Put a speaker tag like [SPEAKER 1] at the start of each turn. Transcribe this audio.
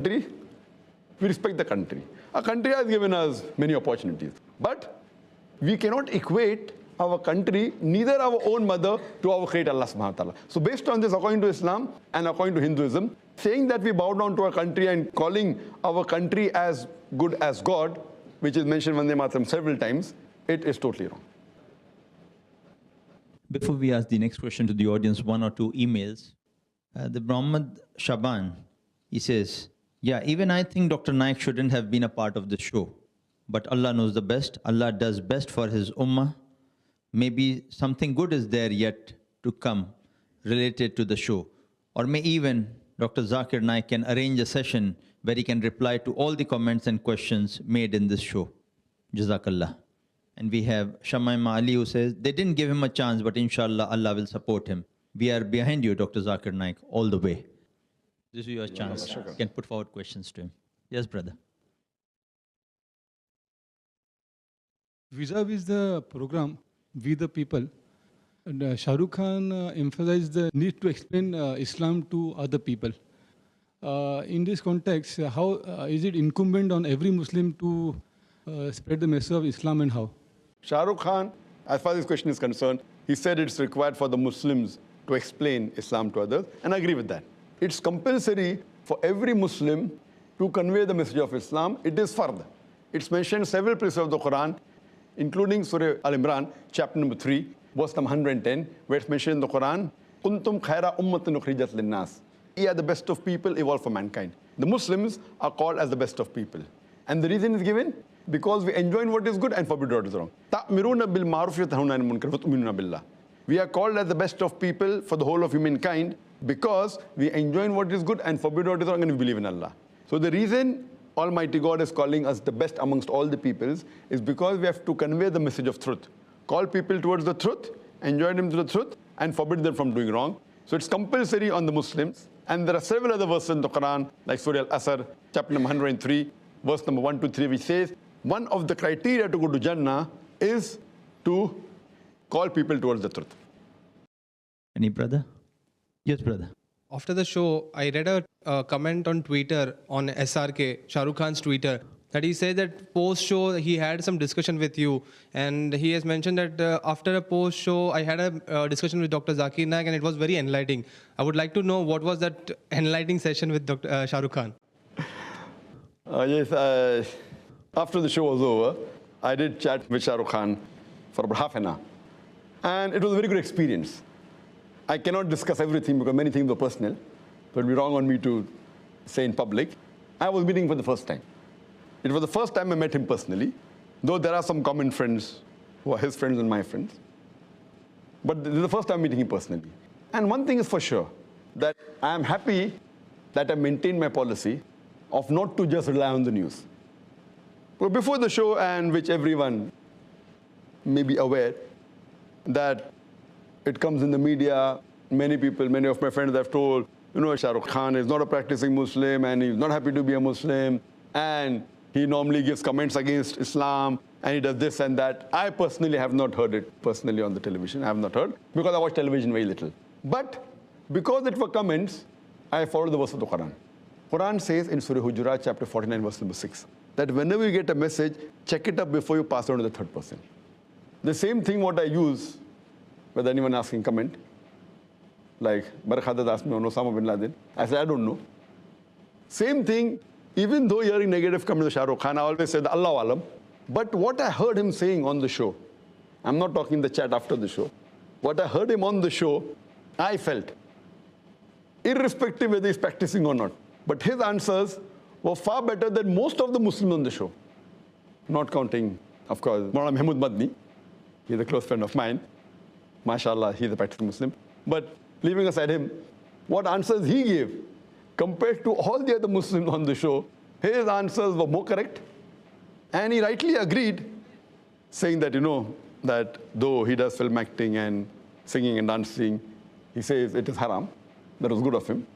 [SPEAKER 1] country, we respect the country. Our country has given us many opportunities. But we cannot equate our country, neither our own mother, to our Creator Allah subhanahu wa ta'ala. So based on this, according to Islam and according to Hinduism, saying that we bow down to our country and calling our country as good as God, which is mentioned in Vande Mataram several times, it is totally wrong.
[SPEAKER 2] Before we ask the next question to the audience, one or two emails. The Muhammad Shaban, he says, yeah, even I think Dr. Naik shouldn't have been a part of the show. But Allah knows the best. Allah does best for his ummah. Maybe something good is there yet to come related to the show. Or may even Dr. Zakir Naik can arrange a session where he can reply to all the comments and questions made in this show. Jazakallah. And we have Shamaima Ali who says, they didn't give him a chance, but inshallah, Allah will support him. We are behind you, Dr. Zakir Naik, all the way. This is your chance. You can put forward questions to him. Yes, brother.
[SPEAKER 3] Vis-a-vis the program, We the People, Shah Rukh Khan emphasized the need to explain Islam to other people. In this context, how is it incumbent on every Muslim to spread the message of Islam, and how?
[SPEAKER 1] Shah Rukh Khan, as far as this question is concerned, he said it's required for the Muslims to explain Islam to others, and I agree with that. It's compulsory for every Muslim to convey the message of Islam. It is fard. It's mentioned several places of the Quran, including Surah Al-Imran, chapter number 3, verse number 110, where it's mentioned in the Quran, Kuntum khaira ummatin ukhrijat linnas. Ye are the best of people evolved for mankind. The Muslims are called as the best of people. And the reason is given, because we enjoin what is good and forbid what is wrong. Ta'miruna bil ma'ruf wa tanhauna 'anil munkar wa tu'minuna billah. We are called as the best of people for the whole of humankind because we enjoin what is good and forbid what is wrong, and we believe in Allah. So the reason Almighty God is calling us the best amongst all the peoples is because we have to convey the message of truth. Call people towards the truth, enjoin them to the truth, and forbid them from doing wrong. So it's compulsory on the Muslims. And there are several other verses in the Quran, like Surah Al-Asr, chapter number 103, verse number 1 to 3, which says, one of the criteria to go to Jannah is to call people towards the truth.
[SPEAKER 2] Any brother? Yes, brother.
[SPEAKER 4] After the show, I read a comment on Twitter, on SRK, Shah Rukh Khan's Twitter, that he said that post-show he had some discussion with you. And he has mentioned that after a post-show, I had a discussion with Dr. Zakir Naik, and it was very enlightening. I would like to know what was that enlightening session with Dr. Shah Rukh Khan?
[SPEAKER 1] Yes, after the show was over, I did chat with Shah Rukh Khan for about half an hour. And it was a very good experience. I cannot discuss everything because many things were personal. So it would be wrong on me to say in public. I was meeting him for the first time. It was the first time I met him personally, though there are some common friends who are his friends and my friends. But this is the first time meeting him personally. And one thing is for sure, that I am happy that I maintained my policy of not to just rely on the news. But before the show, and which everyone may be aware, that it comes in the media, many people, many of my friends have told, you know, Shah Rukh Khan is not a practicing Muslim and he's not happy to be a Muslim and he normally gives comments against Islam and he does this and that. I personally have not heard it personally on the television. I have not heard because I watch television very little. But because it were comments, I followed the verse of the Quran. Quran says in Surah Hujurat, chapter 49, verse number 6, that whenever you get a message, check it up before you pass it on to the third person. The same thing what I use, whether anyone asking comment, like Barak Haddad asked me on Osama bin Laden, I said, I don't know. Same thing, even though hearing negative comments to Shah Rukh Khan, I always said, Allah Alam. But what I heard him saying on the show, I'm not talking in the chat after the show, what I heard him on the show, I felt, irrespective whether he's practicing or not, but his answers were far better than most of the Muslims on the show. Not counting, of course, Maulana Mahmood Madni. He's a close friend of mine. MashaAllah, he's a practicing Muslim. But leaving aside him, what answers he gave compared to all the other Muslims on the show, his answers were more correct. And he rightly agreed, saying that, you know, that though he does film acting and singing and dancing, he says it is haram. That was good of him.